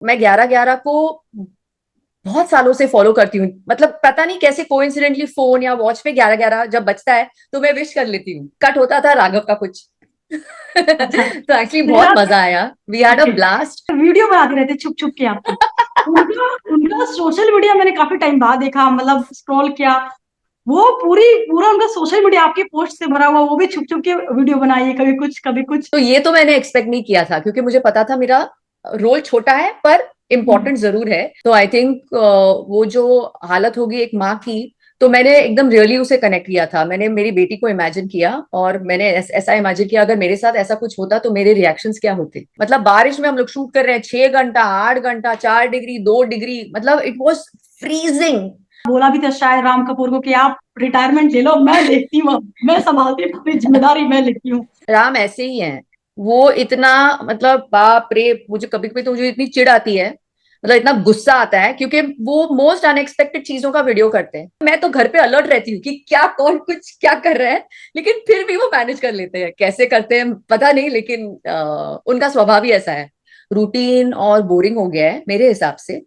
मैं 11-11 को बहुत सालों से फॉलो करती हूँ। मतलब पता नहीं कैसे कोइंसिडेंटली फोन या वॉच पे 11-11 जब बजता है तो मैं विश कर लेती हूँ। कट होता था राघव का कुछ। अच्छा। तो एक्चुअली बहुत मेरा मजा आया, we had a okay, blast. Video बनाते रहते छुप छुप के आपकी। उनका उनका सोशल मीडिया मैंने काफी टाइम बाद देखा, मतलब स्क्रॉल किया। वो पूरा उनका सोशल मीडिया आपके पोस्ट से भरा हुआ, वो भी छुप छुप के वीडियो बनाइए, कभी कुछ कभी कुछ। तो ये तो मैंने एक्सपेक्ट नहीं किया था क्योंकि मुझे पता था मेरा रोल छोटा है पर हम्म। इम्पोर्टेंट जरूर है। तो आई थिंक वो जो हालत होगी एक माँ की, तो मैंने एकदम रियली उसे कनेक्ट किया था। मैंने मेरी बेटी को इमेजिन किया और मैंने ऐसा इमेजिन किया अगर मेरे साथ ऐसा कुछ होता तो मेरे रिएक्शंस क्या होते। मतलब बारिश में हम लोग शूट कर रहे हैं 6 घंटा 8 घंटा, 4 डिग्री 2 डिग्री, मतलब इट वॉज फ्रीजिंग। बोला भी था शायद राम कपूर को कि आप रिटायरमेंट ले लो, मैं देखती हूँ, मैं संभालती हूँ, अपनी जिम्मेदारी मैं लेती हूँ। राम ऐसे ही है। वो इतना, मतलब बाप रे, मुझे कभी कभी तो मुझे इतनी चिढ़ आती है, मतलब इतना गुस्सा आता है क्योंकि वो मोस्ट अनएक्सपेक्टेड चीजों का वीडियो करते हैं। मैं तो घर पे अलर्ट रहती हूँ कि क्या कौन कुछ क्या कर रहा है, लेकिन फिर भी वो मैनेज कर लेते हैं। कैसे करते हैं पता नहीं, लेकिन उनका स्वभाव ही ऐसा है। रूटीन और बोरिंग हो गया है मेरे हिसाब से,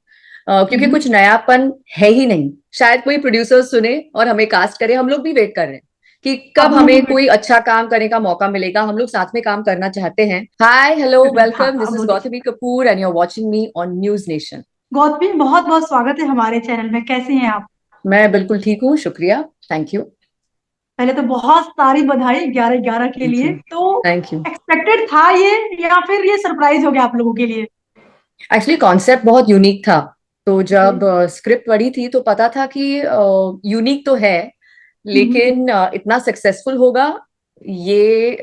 क्योंकि हम्म। कुछ नयापन है ही नहीं। शायद कोई प्रोड्यूसर सुने और हमें कास्ट करे। हम लोग भी वेट कर रहे हैं कि कब अब हम भी हमें कोई अच्छा काम करने का मौका मिलेगा। हम लोग साथ में काम करना चाहते हैं। हाय हेलो हाँ, वेलकम, दिस अब इज बोलिए। Gautami Kapoor and you are watching me on News Nation. Gautami, बहुत बहुत स्वागत है हमारे चैनल में, कैसे हैं आप? मैं बिल्कुल ठीक हूँ, शुक्रिया, थैंक यू। पहले तो बहुत सारी बधाई 11/11 के थैंक लिए। यू। तो थैंक यू। एक्सपेक्टेड था ये, या फिर ये सरप्राइज हो गया आप लोगों के लिए? एक्चुअली कॉन्सेप्ट बहुत यूनिक था। तो ओके। जब स्क्रिप्ट पढ़ी थी तो पता था कि यूनिक तो है, हम्म। लेकिन इतना सक्सेसफुल होगा ये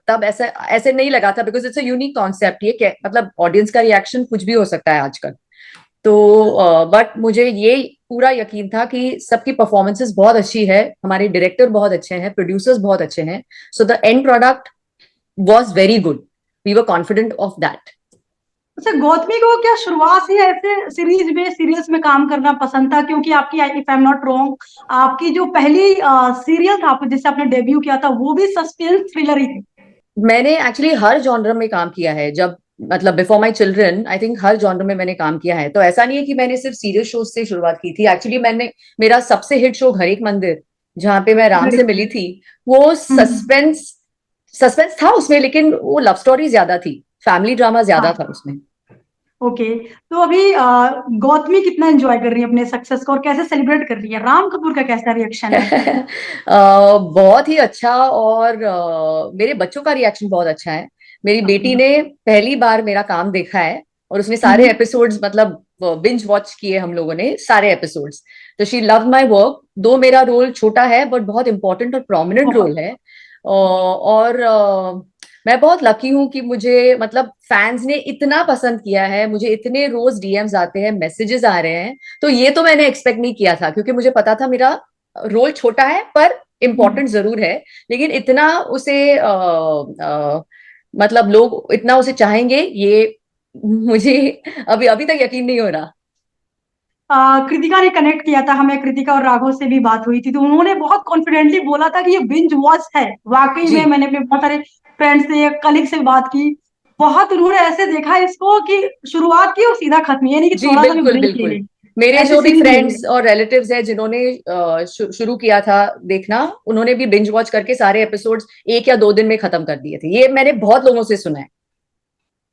तब ऐसा ऐसे नहीं लगा था। Because it's a unique concept. मतलब ऑडियंस का रिएक्शन कुछ भी हो सकता है आजकल। तो बट मुझे ये पूरा यकीन था कि सबकी परफॉर्मेंसेस बहुत अच्छी है, हमारे डायरेक्टर बहुत अच्छे हैं, प्रोड्यूसर्स बहुत अच्छे हैं। So the end product was very good. We were confident of that. अच्छा, गौतमी को क्या शुरुआत से ऐसे सीरीज में सीरियल्स में काम करना पसंद था? क्योंकि आपकी, if I am not wrong, आपकी जो पहली सीरियल था आपको जिससे आपने डेब्यू किया था, वो भी सस्पेंस थ्रिलर ही थी। मैंने एक्चुअली हर जॉनर में काम किया है। जब मतलब before my children I think her genre में मैंने काम किया है। तो ऐसा नहीं है कि मैंने सिर्फ सीरियल शोज से शुरुआत की थी। एक्चुअली मैंने, मेरा सबसे हिट शो घर एक मंदिर, जहाँ पे मैं राम से मिली थी, वो हम्म। सस्पेंस सस्पेंस था उसमें, लेकिन वो लव स्टोरी ज्यादा थी, फैमिली ड्रामा ज्यादा था हाँ। उसमें। ओके। तो अभी गौतमी कितना एंजॉय कर रही है अपने सक्सेस को, और कैसे सेलिब्रेट कर रही है? राम कपूर का कैसा रिएक्शन है? बहुत ही अच्छा। और मेरे बच्चों का रिएक्शन बहुत अच्छा है। मेरी बेटी ने पहली बार मेरा काम देखा है और उसमें सारे हम्म। एपिसोड्स, मतलब बिंज वॉच किए हम लोगों ने सारे एपिसोड्स। तो शी लव माई वर्क। दो मेरा रोल छोटा है बट बहुत इंपॉर्टेंट और प्रोमिनेंट रोल बहुत। है। और मैं बहुत लकी हूँ कि मुझे, मतलब फैंस ने इतना पसंद किया है। मुझे इतने रोज डीएम्स आते हैं, मैसेजेस आ रहे हैं। तो ये तो मैंने एक्सपेक्ट नहीं किया था क्योंकि मुझे पता था मेरा रोल छोटा है पर हम्म। इम्पोर्टेंट जरूर है। लेकिन इतना उसे मतलब लोग इतना उसे चाहेंगे, ये मुझे अभी अभी तक यकीन नहीं हो रहा। कृतिका ने कनेक्ट किया था हमें, कृतिका और राघव से भी बात हुई थी, तो उन्होंने बहुत कॉन्फिडेंटली बोला था कि ये बिंज वॉच है। वाकई जी में मैंने अपने बहुत सारे फ्रेंड से, कलीग से बात की, बहुत उन्होंने ऐसे देखा इसको कि शुरुआत की और सीधा खत्म, ये नहीं कि जी, थोड़ा सा भी बिल्कुल ब्रेक ले बिल्कुल। ले। मेरे ऐसी जो भी सीरीज ले ले। फ्रेंड्स और रिलेटिव्स हैं जिन्होंने शुरू किया था देखना, उन्होंने भी बिंज वॉच करके सारे एपिसोड्स 1 या 2 दिन में खत्म कर दिए थे। ये मैंने बहुत लोगों से सुना है।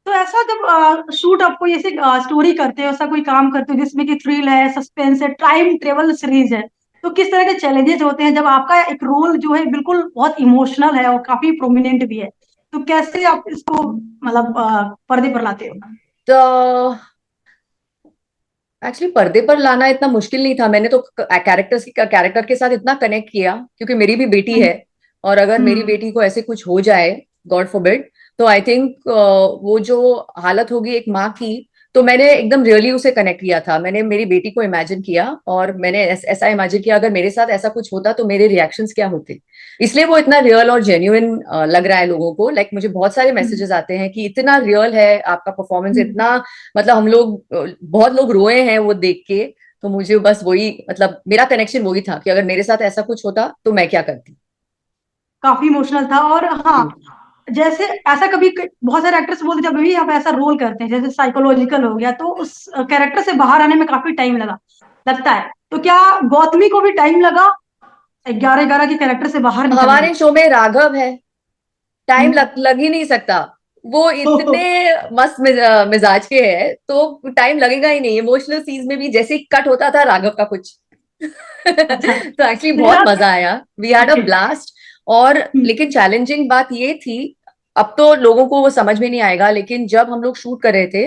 तो ऐसा जब शूट आपको ऐसे स्टोरी करते हो, ऐसा कोई काम करते हो जिसमें कि थ्रिल है, सस्पेंस है, टाइम ट्रेवल सीरीज है, तो किस तरह के चैलेंजेस होते हैं जब आपका एक रोल जो है बिल्कुल बहुत इमोशनल है और काफी प्रोमिनेंट भी है? तो कैसे आप इसको मतलब पर्दे पर लाते हो? तो एक्चुअली पर्दे पर लाना इतना मुश्किल नहीं था। मैंने तो कैरेक्टर के साथ इतना कनेक्ट किया क्योंकि मेरी भी बेटी हम्म। है। और अगर मेरी हम्म। बेटी को ऐसे कुछ हो जाए, गॉड फॉरबिड, तो आई थिंक वो जो हालत होगी एक माँ की, तो मैंने एकदम रियली उसे कनेक्ट किया था। मैंने मेरी बेटी को इमेजिन किया और मैंने ऐसा इमेजिन किया अगर मेरे साथ ऐसा कुछ होता तो मेरे रिएक्शंस क्या होते। इसलिए वो इतना रियल और जेन्युइन लग रहा है लोगों को। लाइक मुझे बहुत सारे हम्म। मैसेजेस आते हैं कि इतना रियल है आपका परफॉर्मेंस, हम्म। इतना, मतलब हम लोग बहुत लोग रोए हैं वो देख के। तो मुझे बस वही, मतलब मेरा कनेक्शन वही था कि अगर मेरे साथ ऐसा कुछ होता तो मैं क्या करती। काफी इमोशनल था। और हाँ, जी जैसे ऐसा कभी बहुत सारे एक्टर्स बोलते जब भी आप ऐसा रोल करते हैं जैसे साइकोलॉजिकल हो गया, तो उस कैरेक्टर से बाहर आने में काफी टाइम लगता है। तो क्या गौतमी को भी टाइम लगा 11-11 के कैरेक्टर से बाहर निकलने में? हमारे शो में राघव है, टाइम हम्म। लग ही नहीं सकता। वो इतने मस्त मिजाज के हैं तो टाइम लगेगा ही नहीं। इमोशनल सीन्स में भी जैसे ही कट होता था राघव का कुछ अच्छा। तो एक्चुअली बहुत मेरा मजा आया, we had a okay. Blast. और लेकिन चैलेंजिंग बात ये थी, अब तो लोगों को वो समझ में नहीं आएगा, लेकिन जब हम लोग शूट कर रहे थे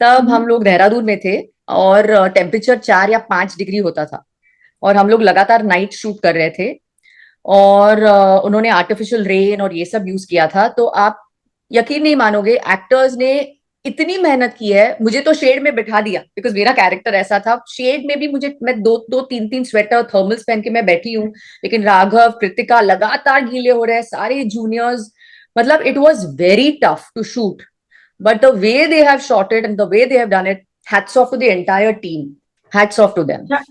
तब हम लोग देहरादून में थे और टेम्परेचर 4 या 5 डिग्री होता था और हम लोग लगातार नाइट शूट कर रहे थे। और उन्होंने आर्टिफिशियल रेन और ये सब यूज किया था। तो आप यकीन नहीं मानोगे, एक्टर्स ने इतनी मेहनत की है। मुझे तो शेड में बिठा दिया बिकॉज मेरा कैरेक्टर ऐसा था। शेड में भी मुझे, मैं दो दो तीन तीन स्वेटर थर्मल्स पहन के मैं बैठी हूँ, लेकिन राघव कृतिका लगातार गीले हो रहे हैं, सारे जूनियर्स। मतलब it was very tough to shoot, but the way they have shot it and the way they have done it, hats off to the entire team, hats off to them. शा-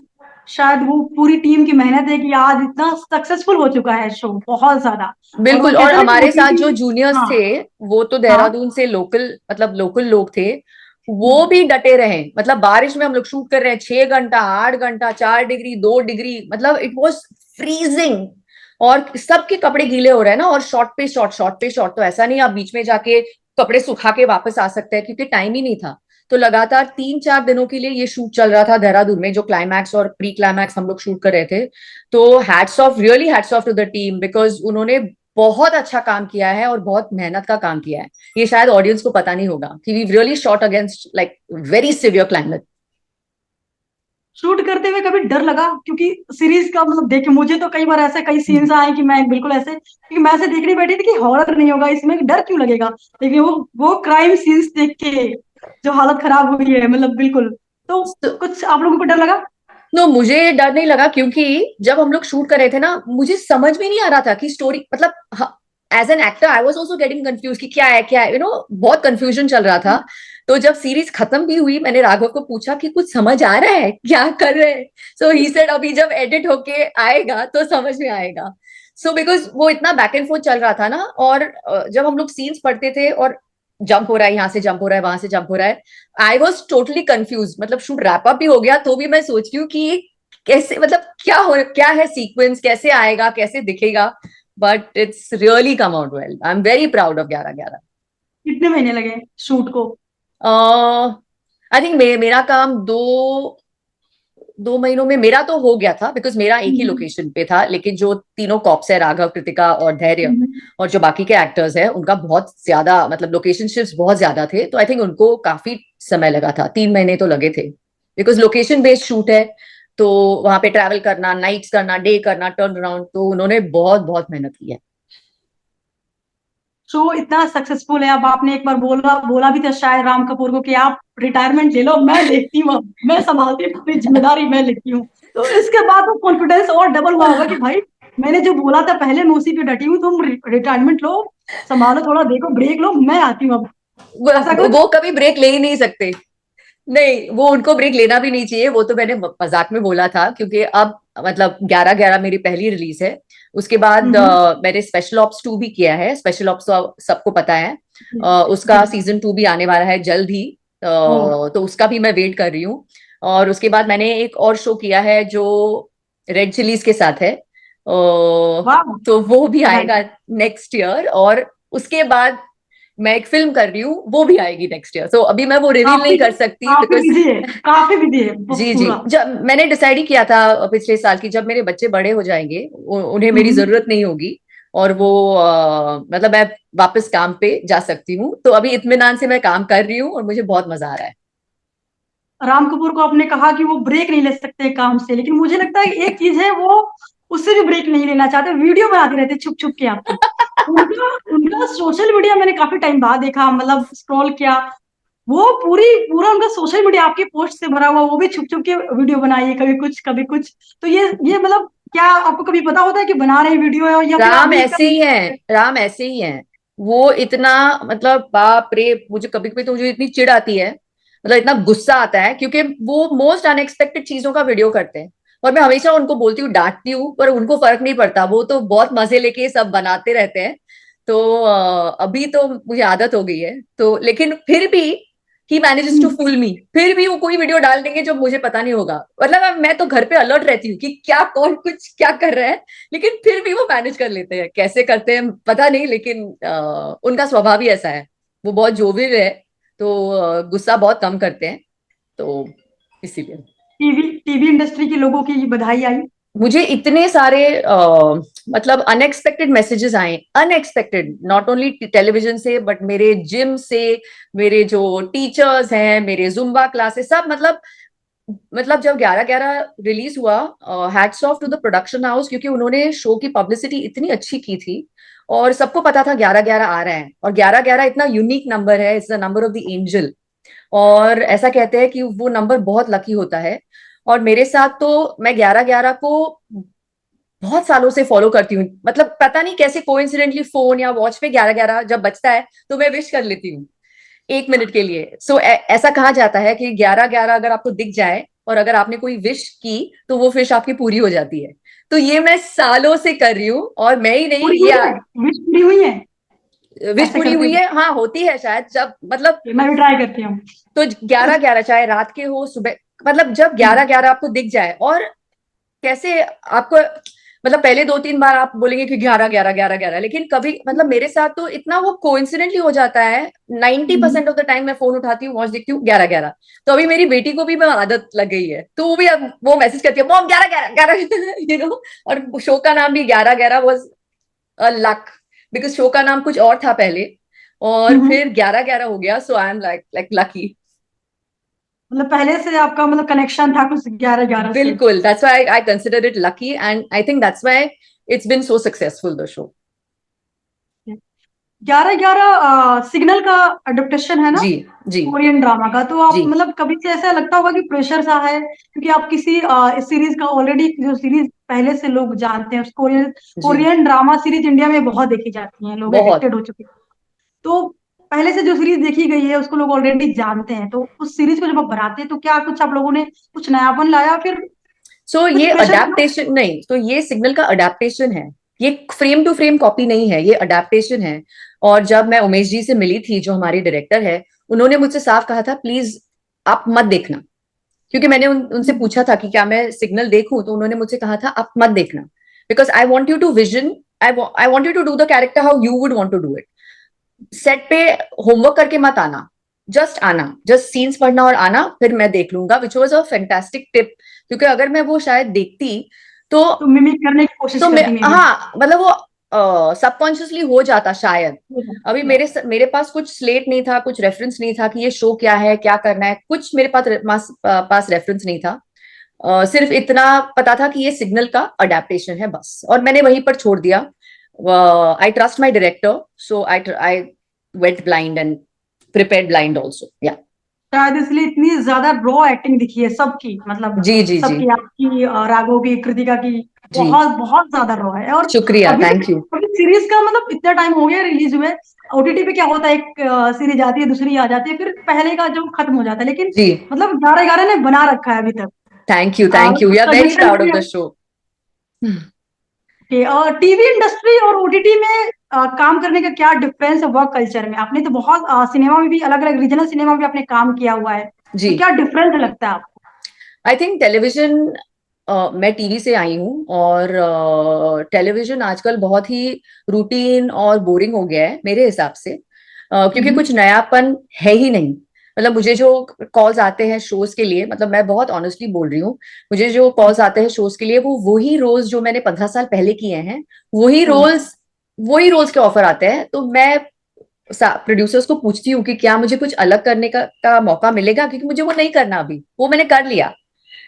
शायद वो पूरी team की मेहनत है कि आज इतना सक्सेसफुल हो चुका है शो, बहुत ज्यादा। और वो बिल्कुल। और कहते हैं ना कि हमारे साथ ओटीटी। जो जूनियर्स हाँ। थे वो तो हाँ। देहरादून से लोकल, मतलब लोकल लोग थे। वो हम्म। भी डटे रहे। मतलब बारिश में हम लोग शूट कर रहे हैं 6 घंटा 8 घंटा, 4 डिग्री 2 डिग्री, मतलब इट वॉज फ्रीजिंग। और सबके कपड़े गीले हो रहे हैं ना, और शॉर्ट पे शॉर्ट, शॉर्ट पे शॉर्ट। तो ऐसा नहीं आप बीच में जाके कपड़े सुखा के वापस आ सकते हैं, क्योंकि टाइम ही नहीं था। तो लगातार 3-4 दिनों के लिए ये शूट चल रहा था देहरादून में, जो क्लाइमैक्स और प्री क्लाइमैक्स हम लोग शूट कर रहे थे। तो hats off, really hats off to the team, because उन्होंने बहुत अच्छा काम किया है और बहुत मेहनत का काम किया है। ये शायद ऑडियंस को पता नहीं होगा कि we really shot against like very severe climate. Shoot करते हुए कभी डर लगा? क्योंकि सीरीज का मतलब देखे मुझे तो कई बार ऐसे कई सीन्स आए कि मैं बिल्कुल ऐसे, क्योंकि मैं ऐसे देखने बैठी थी कि हॉरर नहीं होगा इसमें, डर क्यों लगेगा? लेकिन वो क्राइम सीन्स देख के जो हालत खराब हुई है, मतलब बिल्कुल। तो कुछ आप लोगों को डर लगा? नो, मुझे डर नहीं लगा, क्योंकि जब हम लोग शूट कर रहे थे ना, मुझे समझ में नहीं आ रहा था कि स्टोरी, मतलब as an actor I was also getting confuse कि क्या है क्या है, बहुत कंफ्यूजन चल रहा था। तो जब सीरीज खत्म भी हुई, मैंने राघव को पूछा कि कुछ समझ आ रहा है क्या कर रहे हैं। सो ही सेड अभी जब एडिट होके आएगा तो समझ में आएगा। सो बिकॉज वो इतना बैक एंड फोर्थ चल रहा था ना, और जब हम लोग सीन्स पढ़ते थे और जंप हो रहा है, यहाँ से जंप हो रहा है, वहां से जंप हो रहा है, आई वॉज टोटली कंफ्यूज। मतलब शूट रैप अप भी हो गया तो भी मैं सोच रही हूँ कि कैसे, मतलब क्या है सीक्वेंस, कैसे आएगा, कैसे दिखेगा। But it's really come out well, I am very proud of 11-11। कितने महीने लगे शूट को? आई थिंक मेरा काम 2 महीनों में मेरा तो हो गया था, बिकॉज मेरा एक ही हम्म। लोकेशन पे था। लेकिन जो तीनों कॉप्स है, राघव कृतिका और धैर्य, हम्म। और जो बाकी के एक्टर्स हैं, उनका बहुत ज्यादा, मतलब लोकेशन शिफ्ट बहुत ज्यादा थे। तो आई थिंक उनको काफी समय लगा था, 3 महीने तो लगे थे, बिकॉज लोकेशन बेस्ड शूट है। तो वहां पे ट्रैवल करना, नाइट्स करना, डे करना, टर्न अराउंड, तो उन्होंने बहुत बहुत मेहनत की है। शो इतना सक्सेसफुल है, अब आपने एक बार बोला बोला भी था शायद राम कपूर को कि आप रिटायरमेंट ले लो, मैं देखती हूँ, अब मैं संभालती हूँ, अपनी जिम्मेदारी मैं लेती हूँ। तो इसके बाद वो कॉन्फिडेंस और डबल हुआ होगा कि भाई मैंने जो बोला था पहले मैं उसी पे डटी हूँ, तुम रिटायरमेंट लो, संभालो, थोड़ा देखो, ब्रेक लो, मैं आती हूँ अब। ऐसा कुछ? वो कभी ब्रेक ले ही नहीं सकते। नहीं, वो उनको ब्रेक लेना भी नहीं चाहिए। वो तो मैंने मजाक में बोला था, क्योंकि अब मतलब 11-11 मेरी पहली रिलीज है। उसके बाद हम्म। मैंने स्पेशल ऑप्स 2 भी किया है। स्पेशल ऑप्स तो सबको पता है। जी। उसका जी। सीजन 2 भी आने वाला है जल्द ही। ओ। तो उसका भी मैं वेट कर रही हूँ। और उसके बाद मैंने एक और शो किया है जो रेड चिलीज के साथ है। वाह। तो वो भी बधाई। आएगा नेक्स्ट ईयर। और उसके बाद मैं एक फिल्म कर रही हूँ, वो भी आएगी नेक्स्ट ईयर। सो अभी मैं वो रिवील काफी नहीं कर सकती, काफी बिकॉज बिजी है, काफी बिजी है जी जी, पूरा। जब मैंने डिसाइड ही किया था पिछले साल की, जब मेरे बच्चे बड़े हो जाएंगे, उन्हें मेरी हम्म। जरूरत नहीं होगी, और वो मतलब मैं वापस काम पे जा सकती हूँ। तो अभी इत्मीनान से मैं काम कर रही हूँ और मुझे बहुत मजा आ रहा है। राम कपूर को आपने कहा कि वो ब्रेक नहीं ले सकते काम से, लेकिन मुझे लगता है कि एक चीज है, वो उससे भी ब्रेक नहीं लेना चाहते, वीडियो बनाते रहते छुप छुप के आपकी। उनका उनका सोशल मीडिया मैंने काफी टाइम बाद देखा, मतलब स्क्रॉल किया, वो पूरा उनका सोशल मीडिया आपके पोस्ट से भरा हुआ, वो भी छुप छुप के वीडियो बनाइए, कभी कुछ कभी कुछ। तो ये मतलब क्या आपको कभी पता होता है कि बना रहे वीडियो है, या फिर राम अभी ऐसे ही है, राम ऐसे ही है। वो इतना, मतलब बाप रे, मुझे कभी कभी तो मुझे इतनी चिढ़ आती है, मतलब इतना गुस्सा आता है, क्योंकि वो मोस्ट अनएक्सपेक्टेड चीजों का वीडियो करते हैं। और मैं हमेशा उनको बोलती हूँ, डांटती हूँ, पर उनको फर्क नहीं पड़ता। वो तो बहुत मजे लेके सब बनाते रहते हैं। तो अभी तो मुझे आदत हो गई है, तो लेकिन फिर भी ही मैनेजेस टू हम्म। फूल मी, फिर भी वो कोई वीडियो डाल देंगे जो मुझे पता नहीं होगा। मतलब मैं तो घर पे अलर्ट रहती हूँ कि क्या कौन कुछ क्या कर रहा है, लेकिन फिर भी वो मैनेज कर लेते हैं। कैसे करते हैं पता नहीं, लेकिन उनका स्वभाव ही ऐसा है। वो बहुत जोवियल है, तो गुस्सा बहुत कम करते हैं, तो इसीलिए। टीवी इंडस्ट्री के लोगों की बधाई आई। मुझे इतने सारे मतलब अनएक्सपेक्टेड मैसेजेस आए, अनएक्सपेक्टेड, नॉट ओनली टेलीविजन से बट मेरे जिम से, मेरे जो टीचर्स हैं, मेरे जुम्बा क्लासेस सब, मतलब जब 11/11 रिलीज हुआ, hats off to the production house, क्योंकि उन्होंने शो की पब्लिसिटी इतनी अच्छी की थी। और सबको पता था 11/11 आ रहा है, और 11/11 इतना यूनिक नंबर है, it's the number of the angel. और ऐसा कहते हैं कि वो नंबर बहुत लकी होता है। और मेरे साथ तो, मैं 11/11 को बहुत सालों से फॉलो करती हूँ। मतलब पता नहीं कैसे कोइंसिडेंटली फोन या वॉच पे 11/11 जब बजता है तो मैं विश कर लेती हूँ 1 मिनट के लिए। ऐसा कहा जाता है कि 11/11 अगर आपको दिख जाए और अगर आपने कोई विश की तो वो विश आपकी पूरी हो जाती है। तो ये मैं सालों से कर रही हूँ, और मैं ही नहीं, पूरी ये हुई है, विश पूरी हुई है। विश ऐसे पूरी करते हुई हो? है। हाँ, होती है शायद, जब मतलब मैं भी ट्राई करती हूँ। तो 11/11 चाहे रात के हो सुबह, मतलब जब हम्म। 11/11 आपको दिख जाए, और कैसे आपको, मतलब पहले 2-3 बार आप बोलेंगे कि 11/11 11/11, लेकिन कभी मतलब मेरे साथ तो इतना वो कोइंसिडेंटली हो जाता है। 90% ऑफ द टाइम मैं फोन उठाती हूँ, वॉच देखती हूँ 11/11। तो अभी मेरी बेटी को भी मैं आदत लग गई है, तो वो भी अब वो मैसेज करती है, मॉम 11/11 11 और शो का नाम भी 11/11 was a luck, because show का नाम कुछ और था पहले, और हम्म। फिर 11/11 हो गया, सो आई एम लाइक लकी। मतलब पहले से आपका मतलब कनेक्शन था कुछ 11/11 से। बिल्कुल, that's why I consider it lucky, and I think that's why it's been so successful the show. 11/11 signal का अडोप्टेशन है ना, जी, जी, कोरियन ड्रामा का। तो आप जी, मतलब कभी से ऐसा लगता होगा कि प्रेशर सा है, क्योंकि आप किसी सीरीज का ऑलरेडी, जो सीरीज पहले से लोग जानते हैं उस कोरियन जी, कोरियन ड्रामा सीरीज इंडिया में बहुत देखी जाती हैं, लोग बहुत। एडिक्टेड हो चुके हैं। तो पहले से जो सीरीज देखी गई है उसको लोग ऑलरेडी जानते हैं, तो उस सीरीज को जब आप बनाते हैं तो क्या कुछ आप लोगों ने कुछ नयापन लाया, फिर सो कुछ ये प्रेशर था? अडेप्टेशन नहीं, तो ये सिग्नल का अडेप्टेशन है। ये फ्रेम टू फ्रेम कॉपी नहीं है, ये अडेप्टेशन है। और जब मैं उमेश जी से मिली थी, जो हमारे डायरेक्टर है, उन्होंने मुझसे साफ कहा था, प्लीज आप मत देखना। क्योंकि मैंने उनसे पूछा था कि क्या मैं सिग्नल देखूं, तो उन्होंने मुझसे कहा था आप मत देखना, because I want you to vision, I want you to do the character how you would want to do it. Set पे होमवर्क करके मत आना, जस्ट आना, जस्ट सीन्स पढ़ना और आना, फिर मैं देख लूंगा, which was a fantastic tip. क्योंकि अगर मैं वो शायद देखती तो तो मिमिक करने की कोशिश तो मैं, करती मे भी। हाँ मतलब वो सबकॉन्शियसली हो जाता शायद। अभी मेरे पास कुछ स्लेट नहीं था, कुछ रेफरेंस नहीं था कि ये शो क्या है, क्या करना है, कुछ मेरे पास रेफरेंस नहीं था। सिर्फ इतना पता था कि ये सिग्नल का अडेप्टेशन है बस, और मैंने वहीं पर छोड़ दिया। I trust my director, so I went blind and prepared blind also, या। शायद इसलिए इतनी ज्यादा रॉ एक्टिंग दिखी है सबकी, मतलब जी, जी, जी, सबकी, आपकी, राघव की, कृतिका की, जी, बहुत बहुत ज्यादा रॉ है। और शुक्रिया, अभी तक, थैंक यू। अभी सीरीज का मतलब इतना टाइम हो गया रिलीज हुए। ओटीटी पे क्या होता है, एक सीरीज आती है, दूसरी आ जाती है, फिर पहले का जो खत्म हो जाता है, लेकिन जी, मतलब 11/11 ने बना रखा है अभी तक। Thank you, thank you, we are very suggestion proud of भी। The show. टीवी इंडस्ट्री और ओटीटी में काम करने का क्या डिफरेंस है वर्क कल्चर में? आपने तो बहुत सिनेमा में भी, अलग अलग रीजनल सिनेमा में भी आपने काम किया हुआ है, जी, तो क्या डिफरेंस लगता है आपको? आई थिंक टेलीविजन, मैं टीवी से आई हूँ, और टेलीविजन आजकल बहुत ही रूटीन और बोरिंग हो गया है मेरे हिसाब से, क्योंकि हम्म। कुछ नयापन है ही नहीं। मतलब मुझे जो कॉल्स आते हैं शोज के लिए, मतलब मैं बहुत ऑनेस्टली बोल रही हूँ, मुझे जो कॉल्स आते हैं शोज के लिए, वो वही रोल्स जो मैंने 15 साल पहले किए हैं, वही हम्म। रोल्स वही रोल्स के ऑफर आते हैं। तो मैं प्रोड्यूसर्स को पूछती हूँ कि क्या मुझे कुछ अलग करने का मौका मिलेगा, क्योंकि मुझे वो नहीं करना, अभी वो मैंने कर लिया,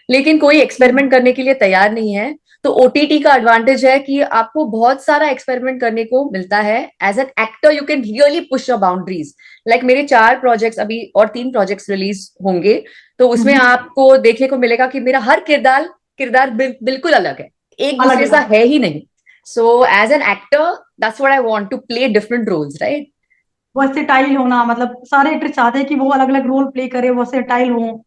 लेकिन कोई एक्सपेरिमेंट करने के लिए तैयार नहीं है। तो ओटीटी का एडवांटेज है कि आपको बहुत सारा एक्सपेरिमेंट करने को मिलता है। As an actor you can really push your boundaries. Like मेरे 4 प्रोजेक्ट्स अभी, और 3 प्रोजेक्ट्स रिलीज होंगे, तो उसमें हम्म। आपको देखने को मिलेगा कि मेरा हर किरदार किरदार बिल्कुल अलग है, एक अलग दूसरे सा अलग। है ही नहीं। So as an actor, that's what I want to play different roles, right. Versatile होना, मतलब सारे एक्टर चाहते हैं कि वो अलग अलग रोल प्ले करे, वर्सेटाइल हो।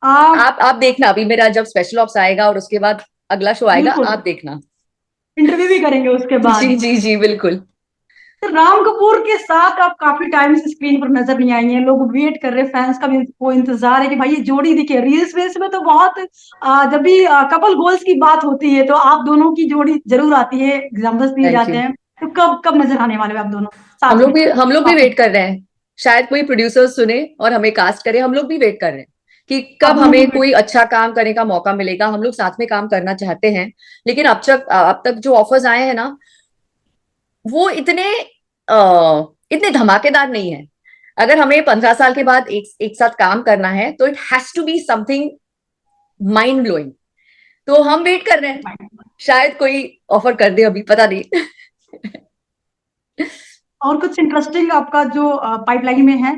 आप आप देखना, अभी मेरा जब स्पेशल ऑप्स आएगा और उसके बाद अगला शो आएगा, बिल्कुल आप देखना। इंटरव्यू भी करेंगे उसके बाद। जी, जी, जी, बिल्कुल। तो राम कपूर के साथ आप काफी टाइम से स्क्रीन पर नजर नहीं आई हैं, लोग वेट कर रहे हैं, फैंस का भी वो इंतजार है कि भाई ये जोड़ी दिखे। रील्स वील्स में तो बहुत जब भी कपल गोल्स की बात होती है तो आप दोनों की जोड़ी जरूर आती है, एग्जाम्पल्स दिए थैंक जाते यू। हैं। तो कब कब नजर आने वाले हो आप दोनों साथ में हम लोग भी वापस? वेट कर रहे हैं, शायद कोई प्रोड्यूसर सुने और हमें कास्ट करे। हम लोग भी वेट कर रहे हैं कि आप कब दोनों भी हमें कोई अच्छा काम करने का मौका मिलेगा। हम लोग साथ में काम करना चाहते हैं, लेकिन अब तक जो ऑफर्स आए हैं ना, वो इतने धमाकेदार नहीं है। अगर हमें 15 साल के बाद एक साथ काम करना है तो it has to be something mind blowing. तो हम वेट कर रहे हैं, शायद कोई ऑफर कर दे, अभी पता नहीं। और कुछ इंटरेस्टिंग आपका जो पाइपलाइन में है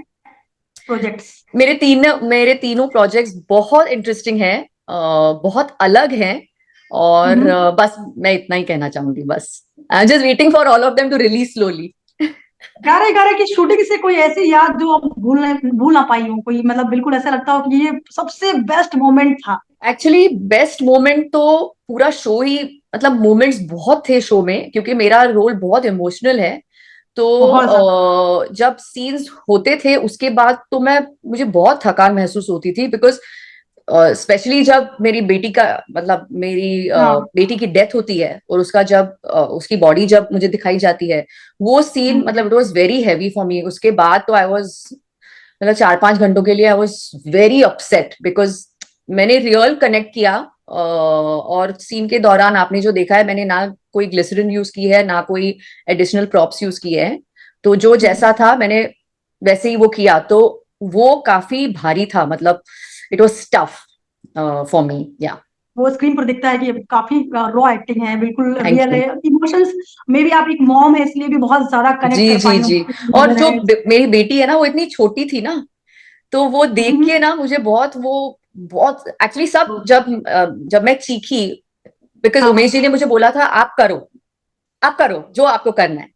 प्रोजेक्ट्स? मेरे तीनों प्रोजेक्ट्स बहुत इंटरेस्टिंग हैं, बहुत अलग हैं। और बस मैं इतना ही कहना चाहूंगी, बस I am just waiting for all of them to release slowly. 11-11 की शूटिंग से कोई ऐसी याद जो आप भूल ना पाई हो, कोई मतलब बिल्कुल ऐसा लगता हो कि ये सबसे बेस्ट मोमेंट था? एक्चुअली बेस्ट मोमेंट तो पूरा शो ही, मतलब मोमेंट्स बहुत थे शो में, क्योंकि मेरा रोल बहुत इमोशनल है। तो बहुत ज्यादा। जब सीन्स होते थे उसके बाद तो मुझे बहुत थकान महसूस होती थी, बिकॉज स्पेशली जब मेरी बेटी का, मतलब मेरी हाँ। बेटी की डेथ होती है और उसका जब उसकी बॉडी जब मुझे दिखाई जाती है, वो सीन, मतलब it was very heavy for me. उसके बाद तो आई वॉज, मतलब 4-5 घंटों के लिए I was very upset, because मैंने रियल कनेक्ट किया। और सीन के दौरान आपने जो देखा है, मैंने ना कोई ग्लिसरीन यूज की है, ना कोई एडिशनल प्रॉप्स यूज किए हैं। तो जो जैसा था मैंने वैसे ही वो किया। तो वो काफी भारी था, मतलब it was tough for me. या वो स्क्रीन पर दिखता है कि काफी रॉ एक्टिंग है, बिल्कुल थैंक रियल यू। है। इमोशंस में भी आप एक मॉम है इसलिए भी बहुत ज्यादा कनेक्ट जी कर जी पाई जी। हूँ, और नजर जो है। मेरी बेटी है ना, वो इतनी छोटी थी ना, तो वो देख हम्म, के ना मुझे बहुत वो, बहुत एक्चुअली सब, जब मैं चीखी, बिकॉज हाँ। उमेश जी ने मुझे बोला था आप करो, आप करो जो आपको करना है।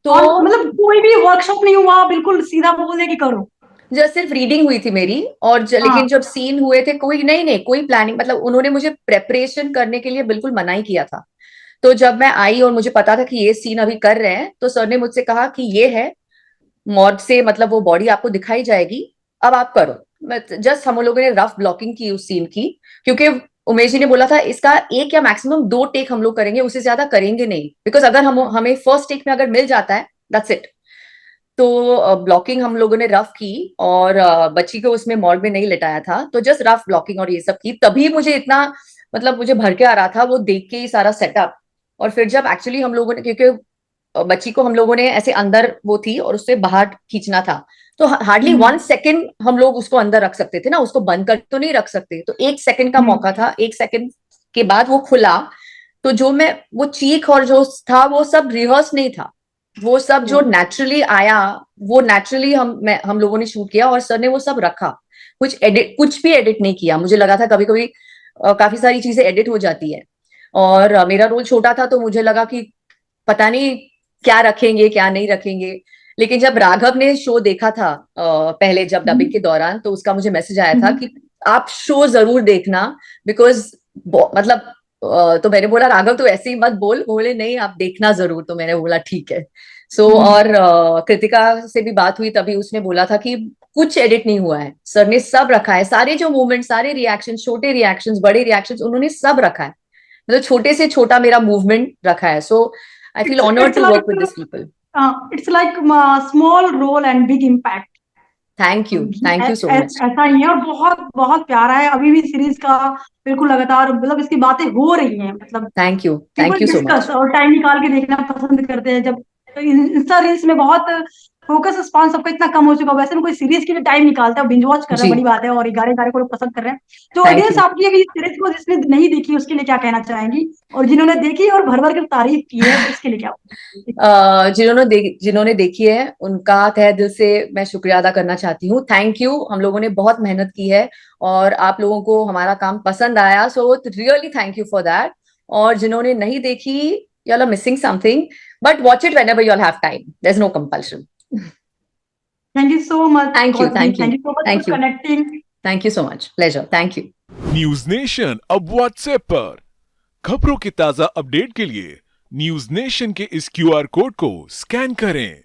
और तो मतलब कोई भी वर्कशॉप नहीं हुआ, बिल्कुल सीधा बोल दे कि करो? जो सिर्फ रीडिंग हुई थी मेरी, और हाँ। लेकिन जब सीन हुए थे, कोई नहीं नहीं कोई प्लानिंग, मतलब उन्होंने मुझे प्रेपरेशन करने के लिए बिल्कुल मना ही किया था। तो जब मैं आई और मुझे पता था कि ये सीन अभी कर रहे हैं, तो सर ने मुझसे कहा कि ये है मॉर्ग से, मतलब वो बॉडी आपको दिखाई जाएगी, अब आप करो। जस्ट हम लोगों ने रफ ब्लॉकिंग की उस सीन की, क्योंकि उमेश जी ने बोला था इसका एक या मैक्सिमम 2 टेक हम लोग करेंगे, उससे ज्यादा करेंगे नहीं, बिकॉज अगर हमें फर्स्ट टेक में अगर मिल जाता है, दैट्स इट। तो ब्लॉकिंग हम लोगों ने रफ की, और बच्ची को उसमें मॉर्ग में नहीं लिटाया था, तो जस्ट रफ ब्लॉकिंग और ये सब की, तभी मुझे इतना, मतलब मुझे भर के आ रहा था वो देख के ही सारा सेटअप। और फिर जब एक्चुअली हम लोगों ने, क्योंकि बच्ची को हम लोगों ने ऐसे अंदर वो थी और उससे बाहर खींचना था, तो हार्डली हम्म, 1 सेकेंड हम लोग उसको अंदर रख सकते थे ना, उसको बंद कर तो नहीं रख सकते। तो 1 सेकेंड का हम्म, मौका था, 1 सेकेंड के बाद वो खुला। तो जो मैं वो चीख और जो था वो सब रिहर्स नहीं था, वो सब जो नेचुरली आया, वो नेचुरली हम लोगों ने शूट किया, और सर ने वो सब रखा। कुछ भी एडिट नहीं किया। मुझे लगा था कभी कभी काफी सारी चीजें एडिट हो जाती है, और मेरा रोल छोटा था, तो मुझे लगा कि पता नहीं क्या रखेंगे क्या नहीं रखेंगे। लेकिन जब राघव ने शो देखा था पहले, जब डबिंग के दौरान, तो उसका मुझे मैसेज आया था कि आप शो जरूर देखना, बिकॉज मतलब तो मैंने बोला राघव तो ऐसे ही मत बोल, बोले नहीं आप देखना जरूर, तो मैंने बोला ठीक है। और कृतिका से भी बात हुई, तभी उसने बोला था कि कुछ एडिट नहीं हुआ है, सर ने सब रखा है, सारे जो मूवमेंट, सारे रिएक्शन, छोटे रिएक्शंस, बड़े रिएक्शंस, उन्होंने सब रखा है, मतलब छोटे से छोटा मेरा मूवमेंट रखा है। So I feel honoured it's to like work with this people. It's like small role and big impact. Thank you so much. ऐसा ही है, और बहुत बहुत प्यारा है। अभी भी सीरीज का बिल्कुल लगातार मतलब इसकी बातें हो रही हैं, मतलब thank people you so much. Discuss और टाइम निकाल के देखना पसंद करते हैं। जब इंस्टा रील्स में बहुत फोकस स्पान सबका इतना कम हो चुका है, वैसे में कोई सीरीज के लिए टाइम निकालता है, बिंज वॉच कर रहा है, जी, बड़ी बात है, और 11-11 को लोग पसंद कर रहे हैं। जो थैंक ऑडियंस यू। आपकी अभी सीरीज को जिसने नहीं देखी उसके लिए क्या कहना चाहेंगी, और जिन्होंने देखी और भर भर कर तारीफ की है उसके लिए क्या? जिन्होंने देखी है उनका तहे दिल से मैं शुक्रिया अदा करना चाहती हूँ। थैंक यू, हम लोगों ने बहुत मेहनत की है, और आप लोगों को हमारा काम पसंद आया, so really thank you for that. और जिन्होंने नहीं देखी, you are missing something, but watch it whenever you have time, there is no compulsion. Thank you so much thank you Gautami, thank you thank you so much for thank you connecting. Thank you so much, pleasure, thank you. News Nation अब WhatsApp पर खबरों की ताजा update के लिए news nation के इस QR code को स्कैन करें